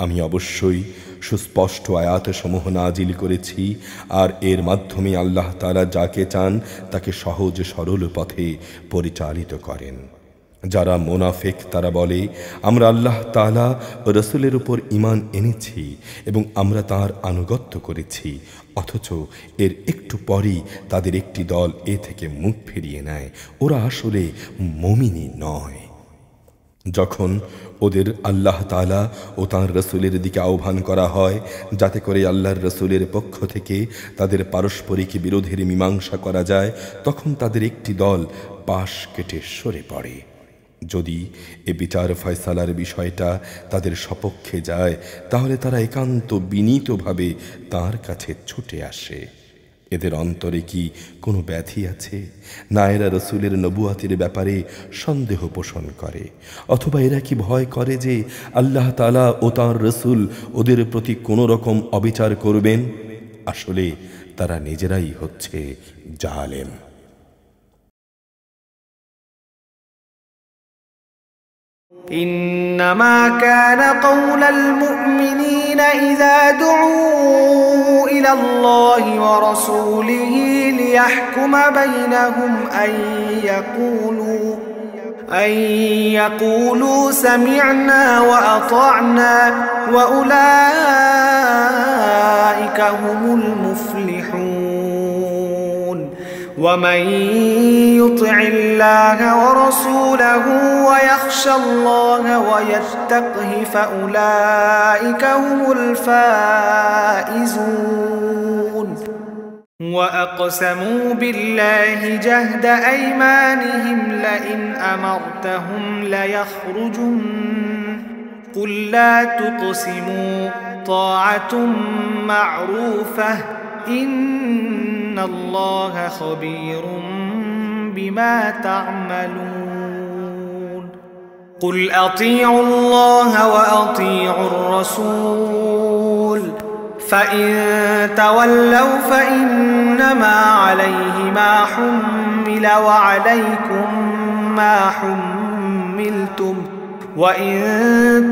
A: আমি অবশ্যই সুস্পষ্ট আয়াতসমূহ নাজিল করেছি, আর এর মাধ্যমে আল্লাহ তাআলা যাকে চান তাকে সহজ সরল পথে পরিচালিত করেন। যারা মুনাফিক তারা বলে, আমরা আল্লাহ তাআলা ও রাসূলের উপর ঈমান এনেছি এবং আমরা তার আনুগত্য করেছি, অথচ এর একটু পরই তাদের একটি দল এ থেকে মুখ ফিরিয়ে নেয়। ওরা আসলে মুমিনই নয়। যখন ওদের আল্লাহ তাআলা ও তাঁর রসুলের দিকে আহ্বান করা হয় যাতে করে আল্লাহর রসুলের পক্ষ থেকে তাদের পারস্পরিক বিরোধের মীমাংসা করা যায়, তখন তাদের একটি দল পাশ কেটে সরে পড়ে। যদি এ বিচার ফয়সালার বিষয়টা তাদের সপক্ষে যায় তাহলে তারা একান্ত বিনীতভাবে তাঁর কাছে ছুটে আসে। এদের অন্তরে কি কোনো ব্যাধি আছে? না এরা রসুলের নবুয়াতের ব্যাপারে সন্দেহ পোষণ করে, অথবা এরা কি ভয় করে যে আল্লাহ তাআলা ও তাঁর রসুল ওদের প্রতি কোনো রকম অবিচার করবেন? আসলে তারা নিজেরাই হচ্ছে জালেম।
B: إنما كان قول المؤمنين إذا دعوا إلى الله ورسوله ليحكم بينهم أن يقولوا سمعنا وأطعنا وأولئك هم المفلحون ومن يطع الله ورسوله ويخشى الله ويتقه فأولئك هم الفائزون وأقسموا بالله جهد أيمانهم لئن أمرتهم ليخرجن قل لا تقسموا طاعة معروفة إن الله خبير بما تعملون قل أطيعوا الله وأطيعوا الرسول فإن تولوا فإنما عليه ما حمل وعليكم ما حملتم وإن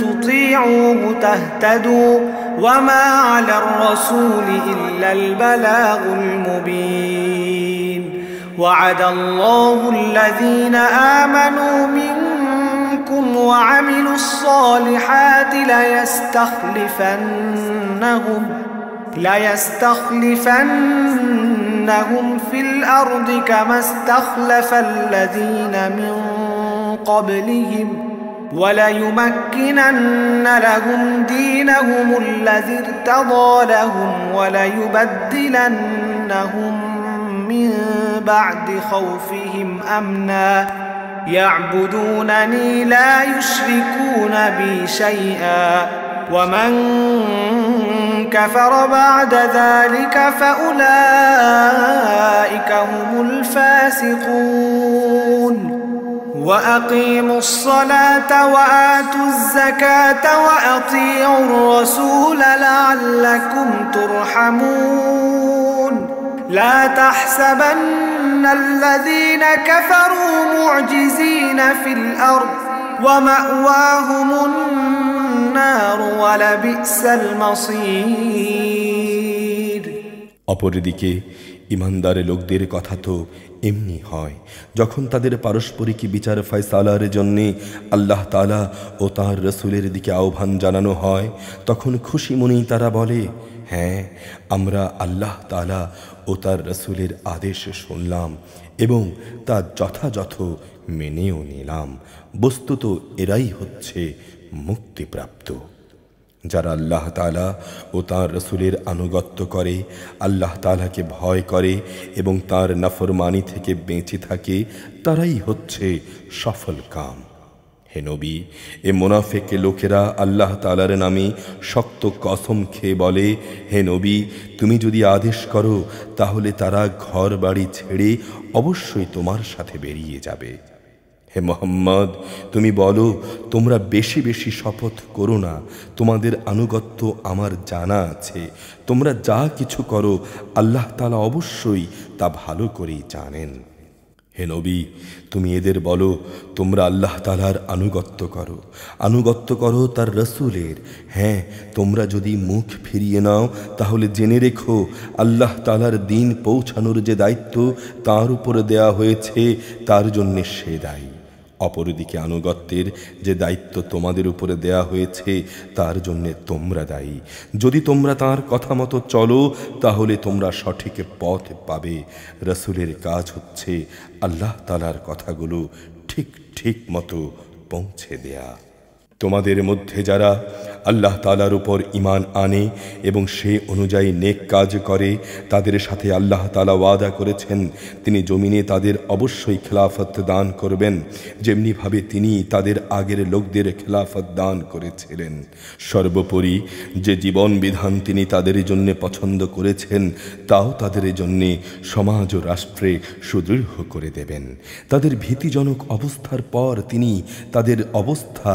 B: تطيعوه تهتدوا وما على الرسول إلا البلاغ المبين وعد الله الذين آمنوا منكم وعملوا الصالحات ليستخلفنهم في الأرض كما استخلف الذين من قبلهم وليمكنن لهم دينهم الذي ارتضى لهم وليبدلنهم من بعد خوفهم أمنا يعبدونني لا يشركون بي شيئا ومن كفر بعد ذلك فأولئك هم الفاسقون وأقيموا الصلاة وآتوا الزكاة وأطيعوا الرسول لعلكم ترحمون لا تحسبن الذين كفروا معجزين في الأرض ومأواهم النار ولبئس المصير
A: অপরদিকে ইমানদার লোকদের কথা তো এমনি হয় যখন তাদের পারস্পরিক বিচার ফয়সালার জন্য আল্লাহ তাআলা ও তাঁর রসুলের দিকে আহ্বান জানানো হয়, তখন খুশি মনেই তারা বলে, হ্যাঁ, আমরা আল্লাহ তাআলা ও তার রসুলের আদেশ শুনলাম এবং তা যথাযথ মেনেও নিলাম। বস্তুত এরাই হচ্ছে মুক্তিপ্রাপ্ত। যারা আল্লাহ তাআলা ও তাঁর রসুলের আনুগত্য করে, আল্লাহ তাআলাকে ভয় করে এবং তাঁর নাফরমানি থেকে বেঁচে থাকে, তারাই হচ্ছে সফল কাম। হে নবী, এ মুনাফিক লোকেরা আল্লাহ তাআলার নামে শক্ত কসম খেয়ে বলে, হে নবী, তুমি যদি আদেশ করো তাহলে তারা ঘর বাড়ি ছেড়ে অবশ্যই তোমার সাথে বেরিয়ে যাবে। হে মুহাম্মদ, তুমি বলো, তোমরা বেশি বেশি শপথ করো না, তোমাদের আনুগত্য আমার জানা আছে। তোমরা যা কিছু করো আল্লাহ তাআলা অবশ্যই তা ভালো করেই জানেন। হে নবী, তুমি এদের বলো, তোমরা আল্লাহ তাআলার আনুগত্য করো তার রসুলের। হ্যাঁ, তোমরা যদি মুখ ফিরিয়ে নাও তাহলে জেনে রেখো, আল্লাহ তাআলার দ্বীন পৌঁছানোর যে দায়িত্ব তার উপরে দেয়া হয়েছে তার জন্য সে দায়ী। অপরদিকে আনুগত্যের যে দায়িত্ব তোমাদের উপরে দেয়া হয়েছে তার জন্য তোমরা দায়ী। যদি তোমরা তাঁর কথা মতো চলো তাহলে তোমরা সঠিক পথ পাবে। রসুলের কাজ হচ্ছে আল্লাহ তাআলার কথাগুলো ঠিক ঠিক মতো পৌঁছে দেয়া। তোমাদের মধ্যে যারা আল্লাহ তাআলার উপর ঈমান আনে এবং সে অনুযায়ী নেক কাজ করে, তাদের সাথে আল্লাহ তাআলা ওয়াদা করেছেন তিনি জমিনে তাদের অবশ্যই খেলাফত দান করবেন, যেমনিভাবে তিনি তাদের আগের লোকদের খেলাফত দান করেছিলেন। সর্বোপরি যে জীবন বিধান তিনি তাদের জন্য পছন্দ করেছেন তাও তাদের জন্য সমাজ ও রাষ্ট্রে সুদৃঢ় করে দেবেন। তাদের ভীতিজনক অবস্থার পর তিনি তাদের অবস্থা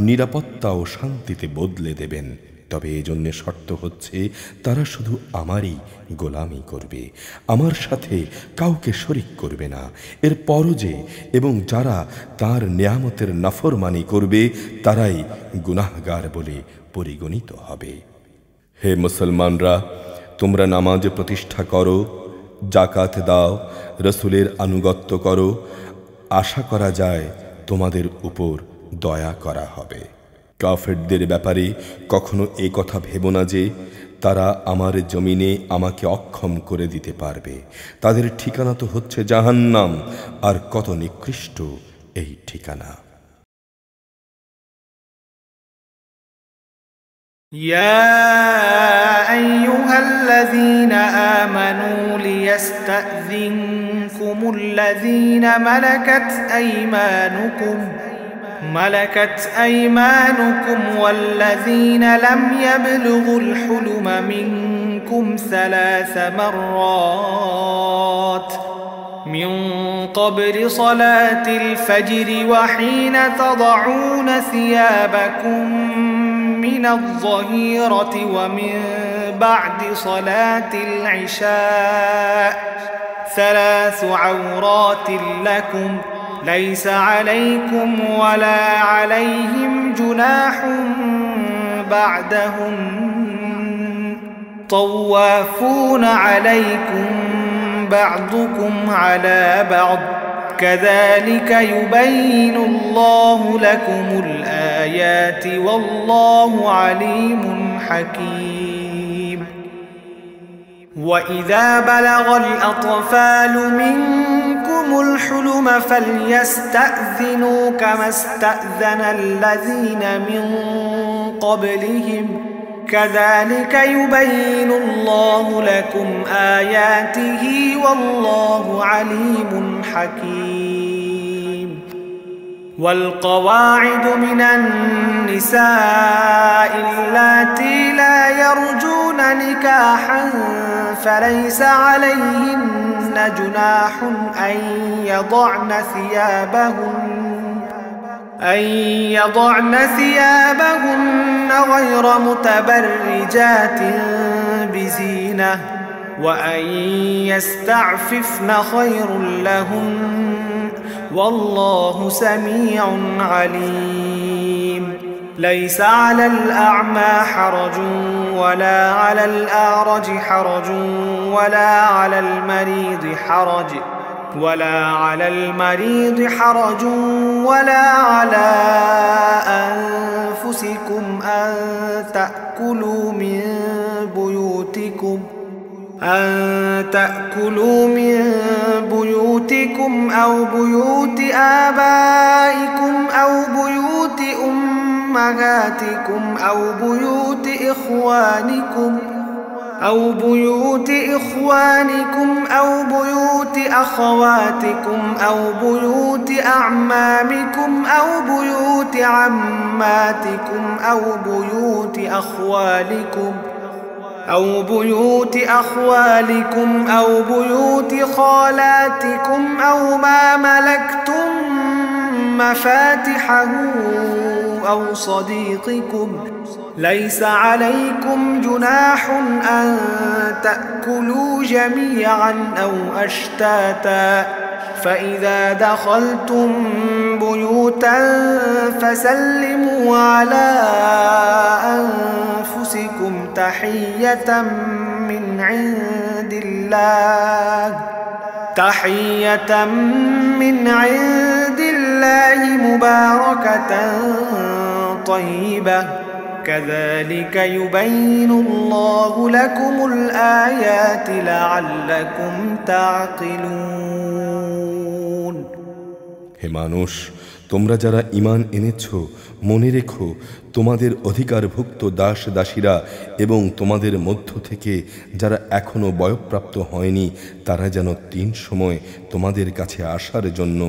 A: নিরাপত্তা ও শান্তিতে বদলে দেবেন। তবে এই জন্য শর্ত হচ্ছে তারা শুধু আমারই গোলামি করবে, আমার সাথে কাউকে শরিক করবে না। এর পরজে এবং যারা তার নেয়ামতের নাফরমানি করবে তারাই গুনাহগার বলে পরিগণিত হবে। হে মুসলমানরা, তোমরা নামাজ প্রতিষ্ঠা করো, জাকাত দাও, রসুলের আনুগত্য করো, আশা করা যায় তোমাদের উপর দয়া করা হবে। কাফেরদের ব্যাপারে কখনো এই কথা ভেবো না যে তারা আমার জমিনে আমাকে অক্ষম করে দিতে পারবে। তাদের ঠিকানা তো হচ্ছে জাহান্নাম, আর কত নিকৃষ্ট এই ঠিকানা।
B: يا أيها الذين آمنوا ليستأذنكم الذين ملكت أيمانكم والذين لم يبلغوا الحلم منكم 3 مرات من قبل صلاة الفجر وحين تضعون ثيابكم من الظهيرة ومن بعد صلاة العشاء 3 عورات لكم ليس عليكم ولا عليهم جناح بعدهم طوافون عليكم بعضكم على بعض كذلك يبين الله لكم الآيات والله عليم حكيم وإذا بلغ الأطفال منكم الحلم فليستأذنوا كما استأذن الذين من قبلهم كذلك يبين الله لكم آياته والله عليم حكيم والقواعد من النساء اللاتي لا يرجون نكاحا فليس عليهن جناح أن يضعن ثيابهن غير متبرجات بزينة وأن يستعففن خير لهن والله سميع عليم ليس على الأعمى حرج ولا على الأعرج حرج ولا على المريض حرج ولا على أنفسكم أن تأكلوا من بيوتكم أو بيوت آبائكم أو بيوت أمهاتكم أو بيوت إخوانكم أو بيوت أخواتكم أو بيوت أعمامكم أو بيوت عماتكم أو بيوت أخوالكم أو بيوت خالاتكم أو ما ملكتم مفاتحه أو صديقكم ليس عليكم جناح أن تأكلوا جميعا أو أشتاتا فإذا دخلتم بيوتا فسلموا على أنفسكم تحية من عند الله مباركة طيبة كذلك يبين الله لكم الآيات لعلكم تعقلون
A: হে মানুষ, তোমরা যারা ঈমান এনেছ, মনে রেখো তোমাদের অধিকারভুক্ত দাস দাসীরা এবং তোমাদের মধ্য থেকে যারা এখনো বয়ঃপ্রাপ্ত হয়নি তারা যেন 3 সময় তোমাদের কাছে আসার জন্য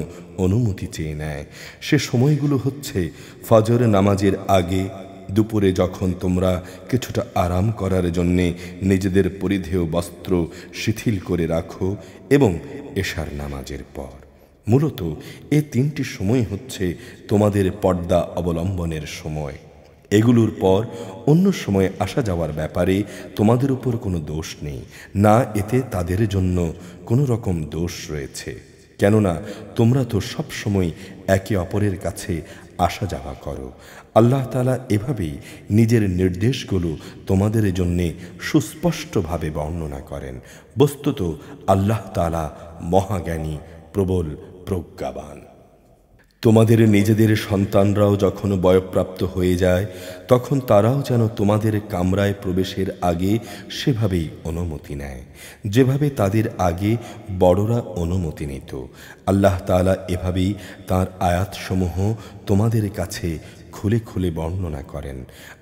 A: অনুমতি চেয়ে নেয়। সে সময়গুলো হচ্ছে ফজর নামাজের আগে, দুপুরে যখন তোমরা কিছুটা আরাম করার জন্যে নিজেদের পরিধেয় বস্ত্র শিথিল করে রাখো, এবং এশার নামাজের পর। মূলত এই 3টি সময় হচ্ছে তোমাদের পর্দা অবলম্বনের সময়। এগুলোর পর অন্য সময় আসা যাওয়ার ব্যাপারে তোমাদের উপর কোনো দোষ নেই, না এতে তাদের জন্য কোনো রকম দোষ রয়েছে, কেননা তোমরা তো সব সময় একে অপরের কাছে আসা যাওয়া করো। আল্লাহ তাআলা এভাবেই নিজের নির্দেশগুলো তোমাদের জন্যে সুস্পষ্টভাবে বর্ণনা করেন। বস্তুত আল্লাহ তাআলা মহাজ্ঞানী, প্রবল প্রজ্ঞাবান। তোমাদের নিজেদের সন্তানরাও যখন বয়ঃপ্রাপ্ত হয়ে যায় তখন তারাও যেন তোমাদের কামরায় প্রবেশের আগে সেভাবেই অনুমতি নেয়, যেভাবে তাদের আগে বড়রা অনুমতি নিত। আল্লাহ তাআলা এভাবেই তাঁর আয়াতসমূহ তোমাদের কাছে খুলে খুলে বর্ণনা করেন।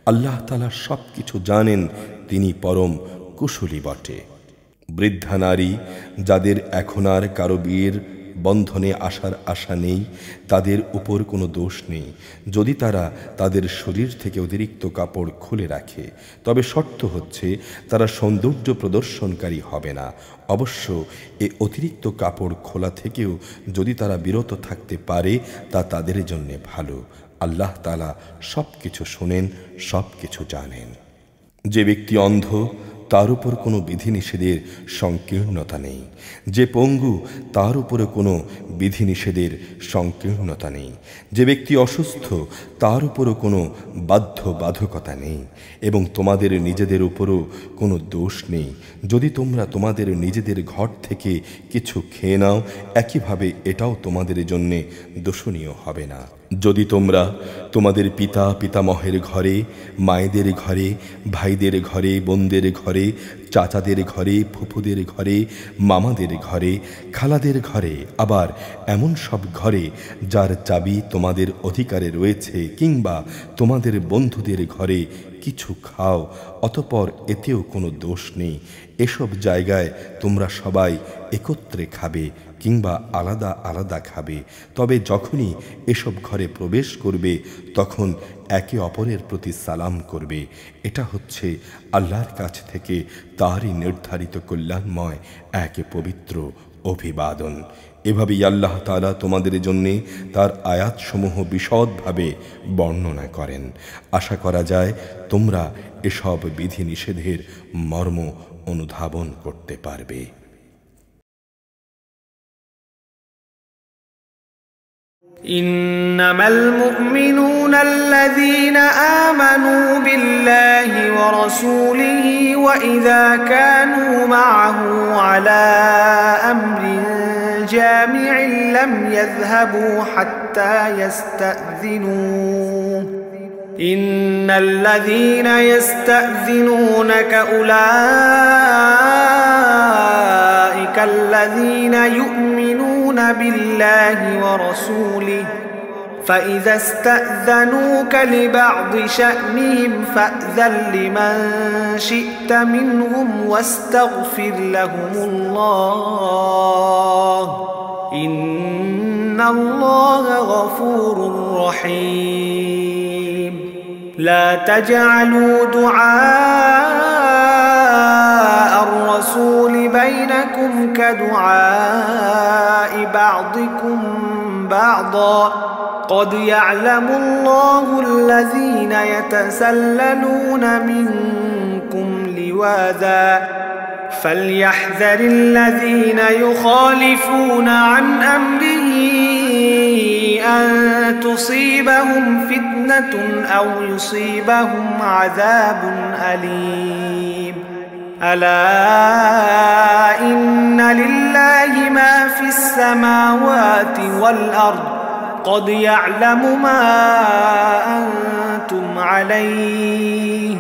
A: আল্লাহ তাআলা সব কিছু জানেন, তিনি পরম কুশলী বটে। বৃদ্ধা নারী যাদের এখন আর কারো বিয়ের বন্ধনে আসার আশা নেই, তাদের উপর কোনো দোষ নেই যদি তারা তাদের শরীর থেকে অতিরিক্ত কাপড় খুলে রাখে। তবে শর্ত হচ্ছে তারা সৌন্দর্য প্রদর্শনকারী হবে না। অবশ্য এ অতিরিক্ত কাপড় খোলা থেকেও যদি তারা বিরত থাকতে পারে তা তাদের জন্য ভালো। আল্লাহ তাআলা সব কিছু শোনেন, সব কিছু জানেন। যে ব্যক্তি অন্ধ তার উপর কোনো বিধিনিষেধের সংকীর্ণতা নেই, যে পঙ্গু তার উপরে কোনো বিধিনিষেধের সংকীর্ণতা নেই, যে ব্যক্তি অসুস্থ তার উপরও কোনো বাধ্যবাধকতা নেই, এবং তোমাদের নিজেদের উপরও কোনো দোষ নেই যদি তোমরা তোমাদের নিজেদের ঘর থেকে কিছু খেয়ে নাও। একইভাবে এটাও তোমাদের জন্যে দোষণীয় হবে না। যদি তোমরা তোমাদের পিতা পিতামহের ঘরে, মায়েদের ঘরে, ভাইদের ঘরে, বোনদের ঘরে, চাচাদের ঘরে, ফুফুদের ঘরে, মামাদের ঘরে, খালাদের ঘরে, আবার এমন সব ঘরে যার চাবি তোমাদের অধিকারে রয়েছে, কিংবা তোমাদের বন্ধুদের ঘরে কিছু খাও, অতঃপর এতেও কোনো দোষ নেই। এসব জায়গায় তোমরা সবাই একত্রে খাবে কিংবা আলাদা আলাদা খাবে। তবে যখনই এসব ঘরে প্রবেশ করবে তখন একে অপরের প্রতি সালাম করবে। এটা হচ্ছে আল্লাহর কাছ থেকে তারই নির্ধারিত কল্যাণময় এক পবিত্র অভিবাদন। এভাবেই আল্লাহ তাআলা তোমাদের জন্যে তার আয়াতসমূহ বিশদভাবে বর্ণনা করেন। আশা করা যায় তোমরা এসব বিধিনিষেধের মর্ম অনুধাবন করতে পারবে।
B: إنما المؤمنون الذين آمنوا بالله ورسوله وإذا كانوا معه على أمر جامع لم يذهبوا حتى يستأذنوه إن الذين يستأذنونك أولئك الذين يؤمنون بالله ورسوله فإذا استأذنوك لبعض شأنهم فأذن لمن شئت منهم واستغفر لهم الله إن الله غفور رحيم لا تجعلوا دعاء الرسول بينكم كدعاء بعضكم بعضا قد يعلم الله الذين يتسللون منكم لواذا فليحذر الذين يخالفون عن أمره أن تصيبهم فتنة أو يصيبهم عذاب أليم ألا إن لله ما في السماوات والأرض قد يعلم ما أنتم عليه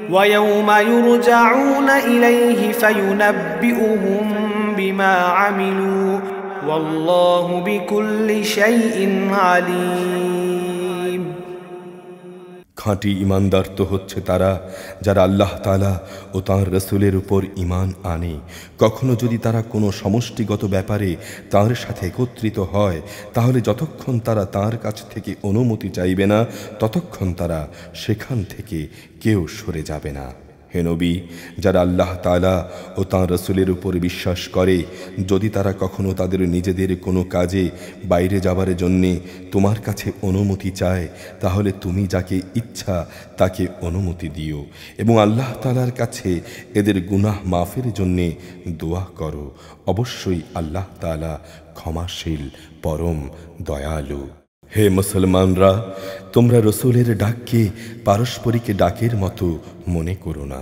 B: ويوم يرجعون إليه فينبئهم بما عملوا والله بكل شيء عليم
A: খাঁটি ঈমানদার তো হচ্ছে তারা যারা আল্লাহ তাআলা ও তাঁর রাসূলের উপর ঈমান আনে। কখনো যদি তারা কোনো সমষ্টিগত ব্যাপারে তাঁর সাথে একত্রিত হয়, তাহলে যতক্ষণ তারা তাঁর কাছ থেকে অনুমতি চাইবে না, ততক্ষণ তারা সেখান থেকে কেউ সরে যাবে না। হে নবী, যারা আল্লাহ তাআলা ও তাঁর রাসূলের উপর বিশ্বাস করে, যদি তারা কখনো তাদের নিজেদের কোনো কাজে বাইরে যাবার জন্যে তোমার কাছে অনুমতি চায়, তাহলে তুমি যাকে ইচ্ছা তাকে অনুমতি দিও এবং আল্লাহ তাআলার কাছে এদের গুনাহ মাফের জন্যে দোয়া করো। অবশ্যই আল্লাহ তাআলা ক্ষমাশীল, পরম দয়ালু। হে মুসলমানরা, তোমরা রসুলের ডাককে পারস্পরিক ডাকের মতো মনে করো না।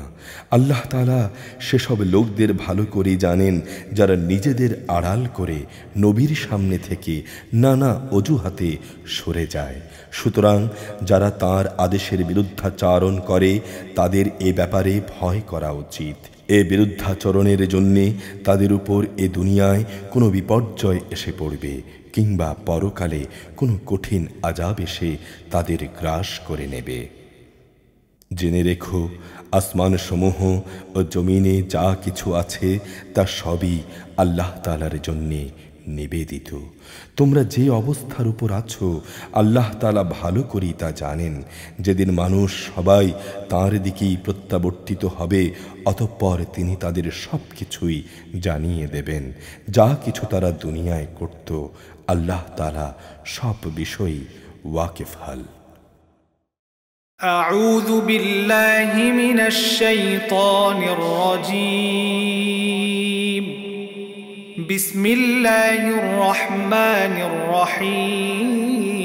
A: আল্লাহ তাআলা সেসব লোকদের ভালো করে জানেন যারা নিজেদের আড়াল করে নবীর সামনে থেকে নানা অজুহাতে সরে যায়। সুতরাং যারা তাঁর আদেশের বিরুদ্ধাচারণ করে, তাদের এ ব্যাপারে ভয় করা উচিত। এ বিরুদ্ধাচরণের জন্যে তাদের উপর এ দুনিয়ায় কোনো বিপর্যয় এসে পড়বে, কিংবা পরকালে কোনো কঠিন আযাব এসে তাদের গ্রাস করে নেবে। জেনে রেখো, আসমানসমূহ ও জমিনে যা কিছু আছে তা সবই আল্লাহ তাআলার জন্যে নিবেদিত। তোমরা যে অবস্থার উপর আছো আল্লাহ তাআলা ভালো করেই তা জানেন। যেদিন মানুষ সবাই তাঁর দিকেই প্রত্যাবর্তিত হবে, অতঃপর তিনি তাদের সব কিছুই জানিয়ে দেবেন। যা কিছু তারা দুনিয়ায় করত, আল্লাহ তাআলা সব বিষয়ই ওয়াকিফহাল।
B: أعوذ بالله من الشيطان الرجيم. بسم الله الرحمن الرحيم.